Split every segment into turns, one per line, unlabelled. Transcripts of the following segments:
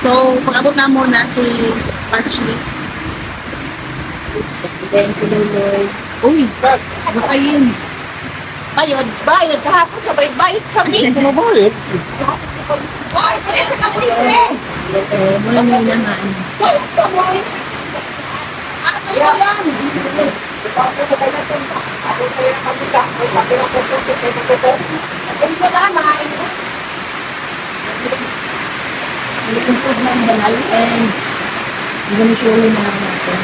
So, pag-abot na muna si Archie. Then si Luloy. Uy, bakayin. Bayod, bayod. Kahapon sabay bayod kami.
Ano ba yun?
Boy, sayang ka mo rin. Mula na naman. Sayang ka mo rin. Ano yan? Ay, ba ba, mahal? Nag-improve na ang banal and gumisyohin na lang natin.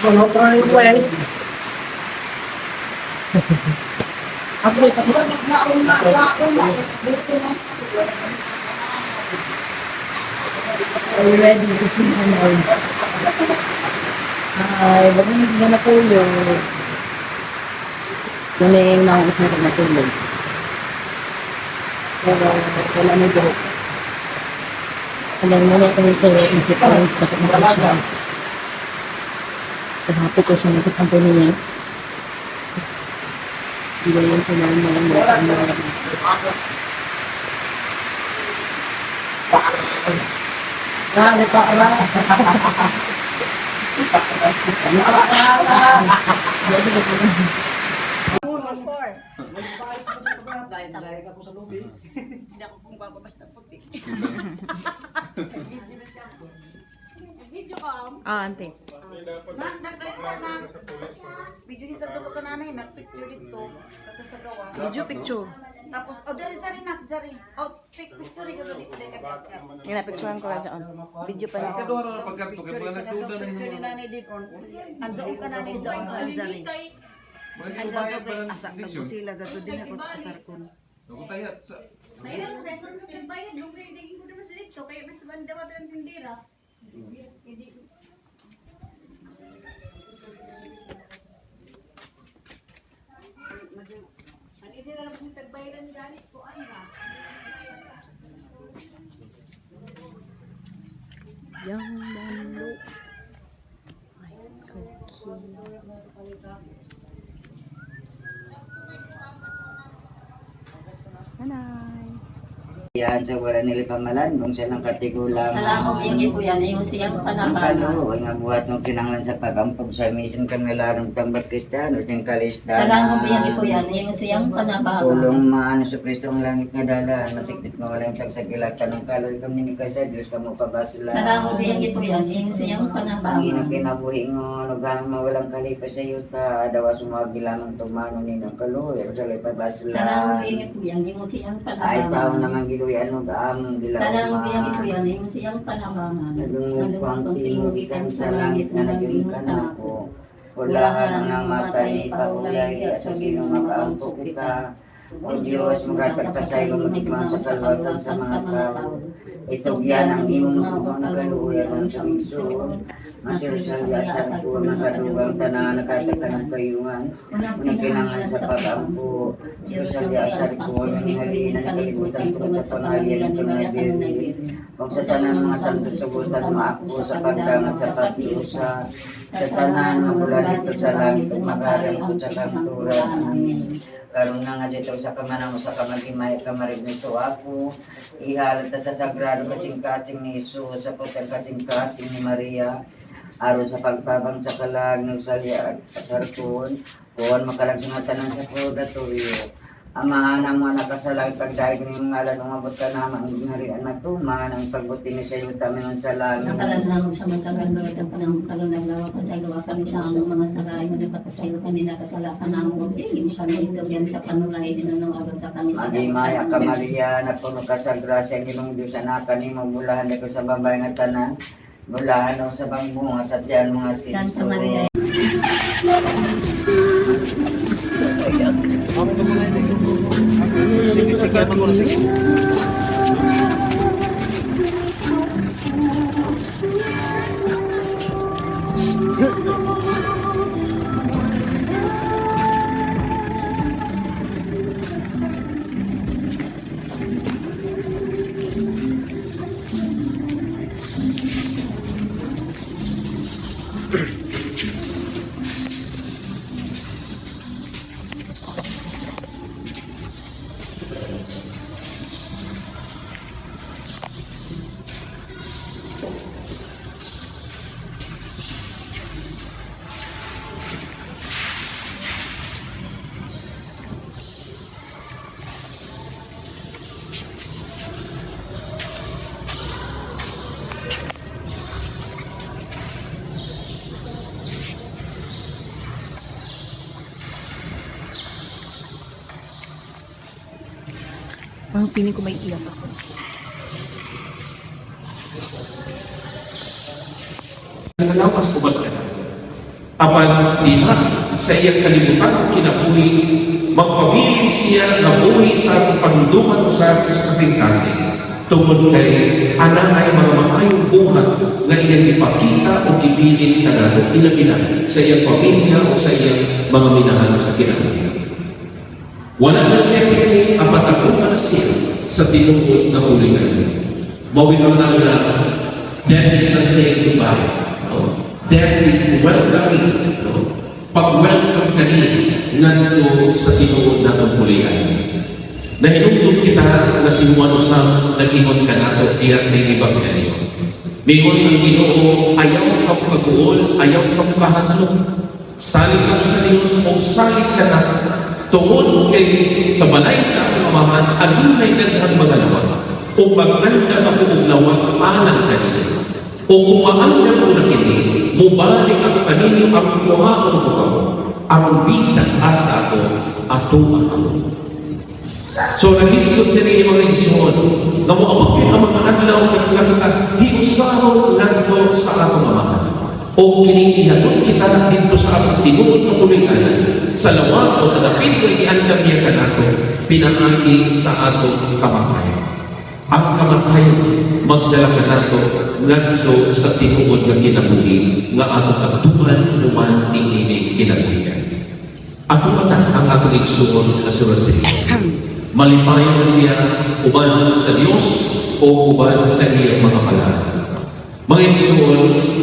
Ano pa yung well?
Update sa Are you ready to see the Lord? Ay, bagay sila natulog. Kunin na ang isang natulog. Pero wala na doon. Alam mo na kung ito yung si Parents na kumakain siya. Kahapon ko siya nagkakampo niya. Hindi yan sa mga Rale pa,
Dahil ako sa lobby.
Sila ko kung bababas na puti. Video ka.
Ante.
Video isa to kananay nagpicture dito kato sa gawa.
Video picture.
Tapos dari sa rin jari. Picture ko dito deka deka.
Yung napicturean ko lang dyan. Video pa lang.
Picture ni nanay din on. Anjo ka nanay dyan sa jari. Ang gato kay asa sila gato din ako sa asar ko.
Mayroon mo dahil kung nagbayad, yung pinigin ko naman sa dito, kaya mas banda ka ito yung tindira. Yes, hindi. Ang itira lang kung tagbayaran ganit ko, ano ba?
Yung lalo. Ice cookie. Nanay.
Yan sa wala nila pamalan kung siya ng katigulang
Alam mo, yung po yan, yung siyang
ang
panabala.
kalo nga buhat ng kinanglan sa pagampog sa misin kami larong tambat Kristiyano siyang kalisdan
Alam mo, yung po yan, yung siyang panabala.
tulong maano sa Kristo ang langit nga dalan masiktit mo walang tagsagilatan ng kaloy kami ni Kaysa Diyos kamo pabasila
Alam mo, yung po yan, yung siyang
ang
panabala.
inang kinabuhi ngo lugang mawalang kalipas sa iyo ta adawa sumagi lamang tumano ni ng kaloy o sa lipay
Alam mo,
basila
yung po yan, yung siyang
ay tao
panabala.
naman giluy ano gaamong
Alam mo, yung po
gilaw
yan, yung siyang panabala.
Nalungkang tinugikan sa langit na naging kanako. Ulahan ang namatay, paulay, sa ginong makaampo kita. O Diyos, magkatagpasay lumatikman sa kalwasan sa mga tao. Itugyan ang imong putong nagaluyan sa Minsun. Masursalyasan ko ang nakadugang tanan nakataka ng kayungan. Nagkinangan sa pag-ampo. Sursalyasan ko ang hinali na nakalimutan ko sa pangalian ng pangalian. Kung sa tanan mga santo subutan maako sa pagdangat sa pag-iusa. Sa tanan mula dito sa langit at magarang ko sa kanturan. Karon na nga dito sa kamanang sa kamagimay kamarig nito ako. Ihalat sa sagrado kasing-kasing ni Jesus sa putal kasing-kasing ni Maria. Aron sa pagpabang sa kalag ng salya at sarkon. Kuhan makalagingatan sa purgatorio. Amahan ang mga nakasalang pagdaig ng ngalan ng abot ka naman ang ginarian na ito. Mahan ang pagbuti ni sa iyo tamin sa langit.
Nakalanlang sa matagal na itong panahon kalunagawa ko dahil kami sa among mga saray na napatasayo kanina kakalakan na among hindi kami ito yan sa panulay din ang abot sa kanila.
Magimaya ka Maria, na puno ka sa grasya ginong Diyos anak kanimo bulahan ko sa babay nga tanan. Bulahan ako sa bangbunga sa tiyan mga
Santa
sinso.
Maria.
Sige, sige, ano mo na sige.
Parang piling ko may iyak ako.
Nalawas ko ba ka na? Apan diha sa iyang kalibutan kinabuhi, magpabiling siya na buhi sa atong panunduman sa atong kasing-kasing. Tungod kay ana ay mga maayong buhat na iyang ipakita o ibilin kanado inabinan sa iyang pamilya o sa iyang mga minahal sa kinabuhi. Wala na siya kini apatapon na siya sa tinungod na ulingan. Mawinaw na nga, there is not saying goodbye. There is welcoming. Pag-welcome ka niya nandito sa tinuod na pagpulian. Nahinungtod kita na si Juan Usam nag-ingon ka nato diya sa ibang ganyo. Mingon ang Ginoo, ayaw ka pag-uol, ayaw ka kahanlong. Salit ka sa Diyos o salit ka na tungod kay sa balay sa akong amahan, anong may daghang mga lawag. O pag-anda ako og lawag, alang kanina. O kumaanda ko na kini, mubalik ako kaninyo ang kuhaan ko kamo. Ang bisang asa ako, ato ang ako. So, nagisgot siya rin yung mga igsoon na muabakin ang mga adlaw ng di usahaw nandito sa atong amahan. O kinikihatod kita dito sa atong tinuod na pulianan, sa lawag o sa dapit na iandam niya ka nato, pinaagi sa atong kamatayan. Ang kamatayan, magdala ka nato nandito sa tinuod na kinabuhi nga atong katuan human ni ini kinabuhian. Ato na ang atong igsoon na si Rosalia. Malipayon na siya uban sa Diyos o uban sa iyang mga palaan. Mga igsoon,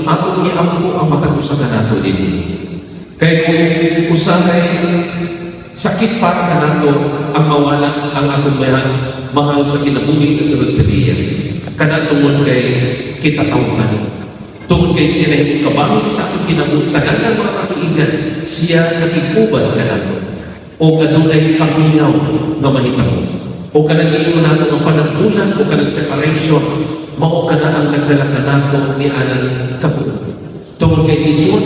atong iampo ang matagusan nato din. Kaya kung usahay sakit para ka nato ang mawala ang atong mahal sa kinabuhi na si Rosalia. Kana tungod kay kita tawhan. Tungod kay siya na yung kabahig sa atong kinabuhi sa daghang mga katuigan, siya nakikuban ka nato. O kanunay kamingaw nga mahitabo. O kanang iyo nato ang panagbulan o kanang separation, mao ka na ang nagdala ka nato ni anang kabulan. Tungod kay isod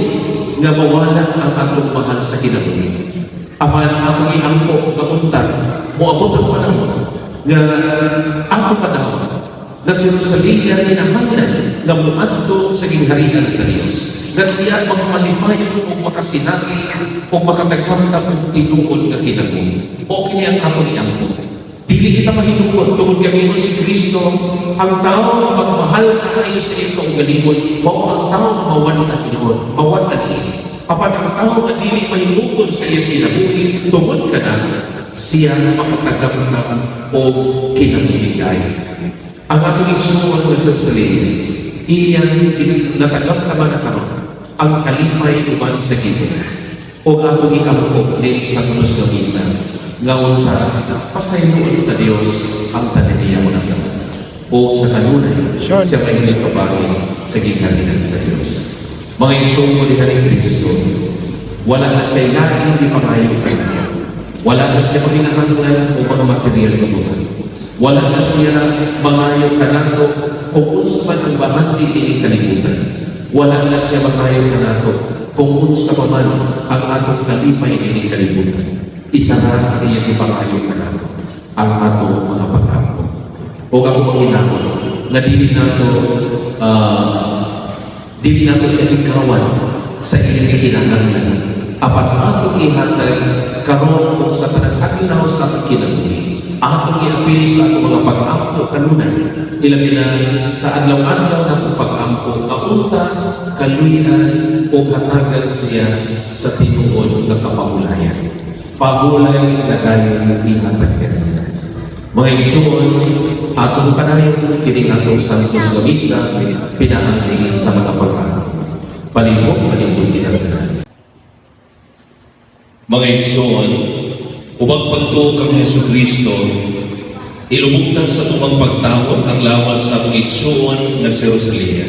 nga mawala ang atong mahal sa kinabuhi. Apan akong iampo nga untan, moabot ang panahon nga atong panahon na si Rosalia kinahanglan nga muadto sa gingharian sa Dios. Na siya magmalipayon o makasinati o makatagamdam ng tinuod na kinabuhi. O kini ang atong iampo. Dili kita mahinungkot tungod kami mo si Kristo, ang tao na magmahal kaayo sa iyong kaugalingon, mao ang tao na mawan na pinuod, mawan na niini. Apan ang tao na dili mahingukod sa iyong kinabuhi, tungod ka na siya makatagamdam o kinabuhi ay. Ang atong igsuon na sa Rosalia, iyan natagamdaman na karon ang kalipay uban sa Ginoo. O atong iampo din sa Santos nga misa, nga unta pasayloon sa Dios ang tanan niya mo sa o sa kanunay siya may nagpabahin sa gingharian sa Dios. Mga igsoon ni Kristo, wala na siya ilaking di pangayo ka na. Wala na siya maginahanglan o mga material na buhay. Wala na siya mangayo ka nato o unsa man ang bahandi ni kalibutan. Wala na siya mangayo ka nato kung unsa man ang atong kalipay ni kalibutan. Isa na ang iyang ipangayo ka nato ang atong mga pag-ampo. O ako manginako na dili nato siya ikawan sa iyang kinahanglan. Apan atong ihatag karon kung sa panag-adlaw sa atong kinabuhi. Atong iapil sa atong mga pag-ampo kanunay. Ilabi na sa adlaw-adlaw na atong pag-ampo, maunta, kaluyan o hatagan siya sa tinuod na kapahulayan. Pahulay na dahil ihatag kanina. Mga igsoon, atong panayon kining atong Santos nga misa pinaangkin sa mga pag-ampo. Palihog palihog kinahanglan. Mga igsoon, ubang pagtuo kang Jesucristo, ilubugtan sa tumang pagtawag ang lawas sa atong igsoon nga si Rosalia.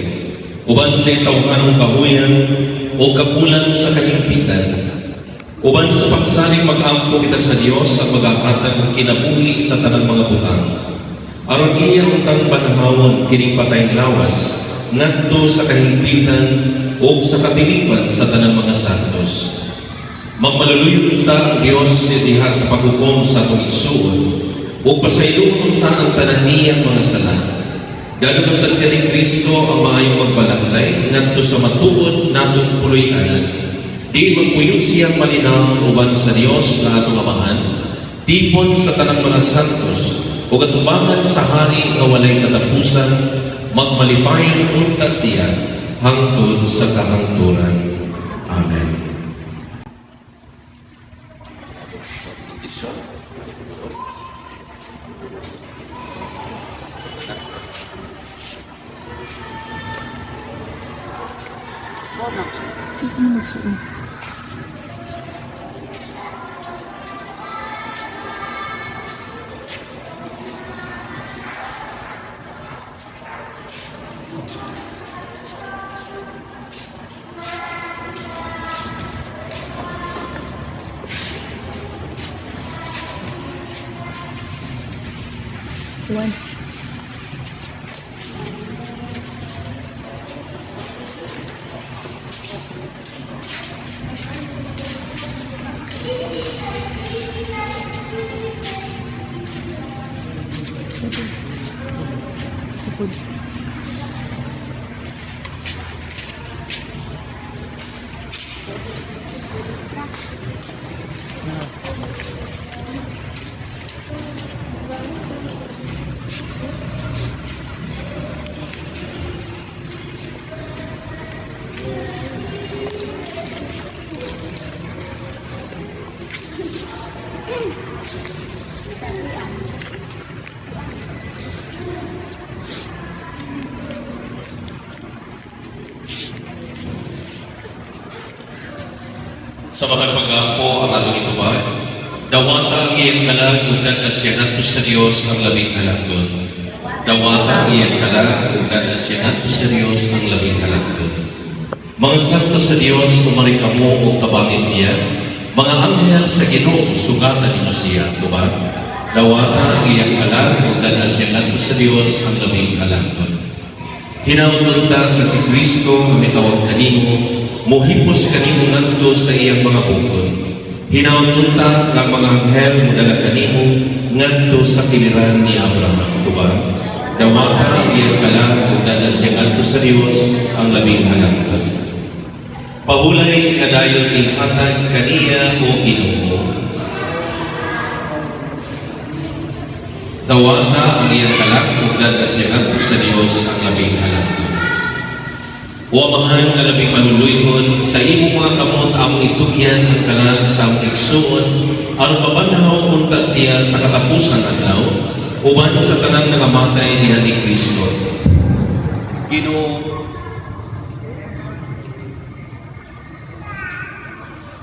Uban sa itawhanong kahuyan o kapulan sa kahimpitan. Uban sa pagsalig mag-ampo kita sa Dios ang magakatag ang kinabuhi sa tanang mga butang. Aron iya utang panahawon kining patayng lawas ngadto sa kahimpitan o sa katilipan sa tanang mga santos. Magmaluluyon ta ang Dios diha sa paghukom sa atong igsoon O pasayloon ta ang tanan niyang mga sala. Gagawin ta siya ni Kristo ang maayong magbalangtay ngadto sa matuod natong puloy-anan. Di magpuyo siyang malinaw uban sa Dios nga atong Amahan, tipon sa tanang mga santos, o katubangan sa hari nga walay katapusan, magmalipayon unta siya hangtod sa kahangturan. Amen.
Sige na magsuot. One.
Sa mga pag-aapo ang atong itubag, dawata ang iyang kalag ug nagasyanan to sa Dios ang labing halagdon. Dawata ang iyang kalag ug nagasyanan to sa Dios ang labing halagdon. Mga santo sa Dios, umari kamo ug tabangi siya. Mga anghel sa Ginoo, sugatan ninyo siya, tubag. Dawata ang iyang kalag ug nagasyanan to sa Dios ang labing halagdon. Hinautod ta nga si Kristo nga mitawag kanimo, mohipos kanimo ngadto sa iyang mga bukod. Hinautod ta nga mga anghel modala kanimo ngadto sa kiliran ni Abraham, tubag. Dawata ang iyang kalag ug nagasya ngadto sa Dios ang labing halagdon. Pahulay nga dayon ihatag kaniya o Ginoo. Dawata ang iyang kalag ug nagasya ngadto sa Dios ang labing halagdon. O Amahan nga labing manuluyhon, sa imo mga kamot among itugyan ang kalag sa among igsuon, aron mabanhaw unta siya sa katapusan adlaw, uban sa tanang nangamatay diha ni Kristo.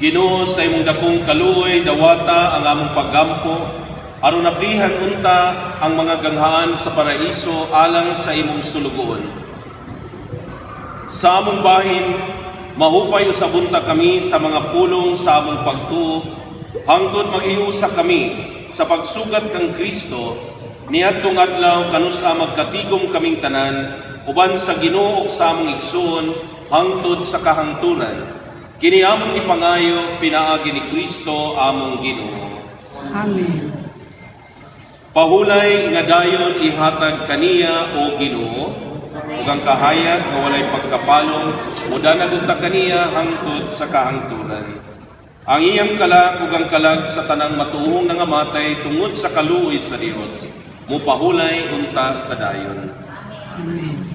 Ginoo, sa imong dakong kaluoy dawata ang among paggampo, aron nablihan unta ang mga ganghaan sa paraiso alang sa imong sulugoon. Sa among bahin, mahupay usabunta kami sa mga pulong sa among pagtuo, hangtod maghiusa kami sa pagsugat kang Kristo, niadtong adlaw kanusa magkatigom kaming tanan, uban sa Ginoo ug sa among igsuon, hangtod sa kahangtunan. Kini among ipangayo, pinaagi ni Kristo among Ginoo.
Amen.
Pahulay nga dayon ihatag kaniya o Ginoo, ug ang kahayag nga walay pagkapalong, mudanag unta kaniya hangtod sa kahangtunan. Ang iyang kalag ug ang kalag sa tanang matuong nangamatay tungod sa kaluoy sa Dios, mupahulay unta sa dayon.
Amen.